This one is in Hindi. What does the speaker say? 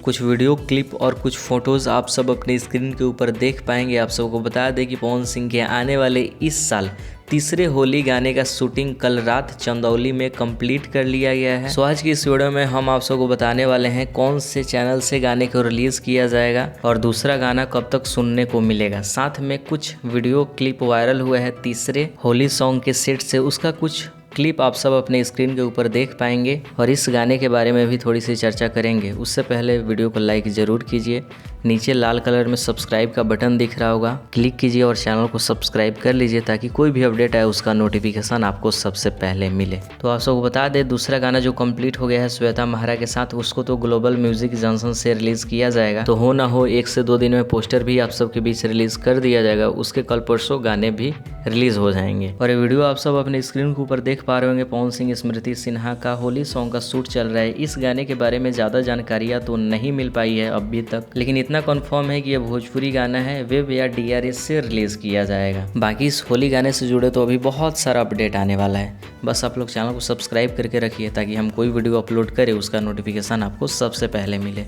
कुछ वीडियो क्लिप और कुछ फोटोज़ आप सब अपने स्क्रीन के ऊपर देख पाएंगे। आप सबको बता दें कि पवन सिंह के आने वाले इस साल तीसरे होली गाने का शूटिंग कल रात चंदौली में कंप्लीट कर लिया गया है। सो आज की इस वीडियो में हम आप सबको बताने वाले हैं कौन से चैनल से गाने को रिलीज़ किया जाएगा और दूसरा गाना कब तक सुनने को मिलेगा। साथ में कुछ वीडियो क्लिप वायरल हुए हैं तीसरे होली सॉन्ग के सेट से, उसका कुछ क्लिप आप सब अपने स्क्रीन के ऊपर देख पाएंगे और इस गाने के बारे में भी थोड़ी सी चर्चा करेंगे। उससे पहले वीडियो को लाइक ज़रूर कीजिए। नीचे लाल कलर में सब्सक्राइब का बटन दिख रहा होगा, क्लिक कीजिए और चैनल को सब्सक्राइब कर लीजिए ताकि कोई भी अपडेट आए उसका नोटिफिकेशन आपको सबसे पहले मिले। तो आप सबको बता दें दूसरा गाना जो कंप्लीट हो गया है श्वेता महारा के साथ, उसको तो ग्लोबल म्यूजिक जॉनसन से रिलीज़ किया जाएगा। तो हो ना हो 1 से 2 दिन में पोस्टर भी आप सबके बीच रिलीज़ कर दिया जाएगा। उसके कल परसों गाने भी रिलीज़ हो जाएंगे और ये वीडियो आप सब अपने स्क्रीन के ऊपर देख पा रहे होंगे। पवन सिंह स्मृति सिन्हा का होली सॉन्ग का शूट चल रहा है। इस गाने के बारे में ज़्यादा जानकारियाँ तो नहीं मिल पाई है अभी तक, लेकिन इतना कंफर्म है कि ये भोजपुरी गाना है, वेब या DRS से रिलीज़ किया जाएगा। बाकी इस होली गाने से जुड़े तो अभी बहुत सारा अपडेट आने वाला है। बस आप लोग चैनल को सब्सक्राइब करके रखिए ताकि हम कोई वीडियो अपलोड करें उसका नोटिफिकेशन आपको सबसे पहले मिले।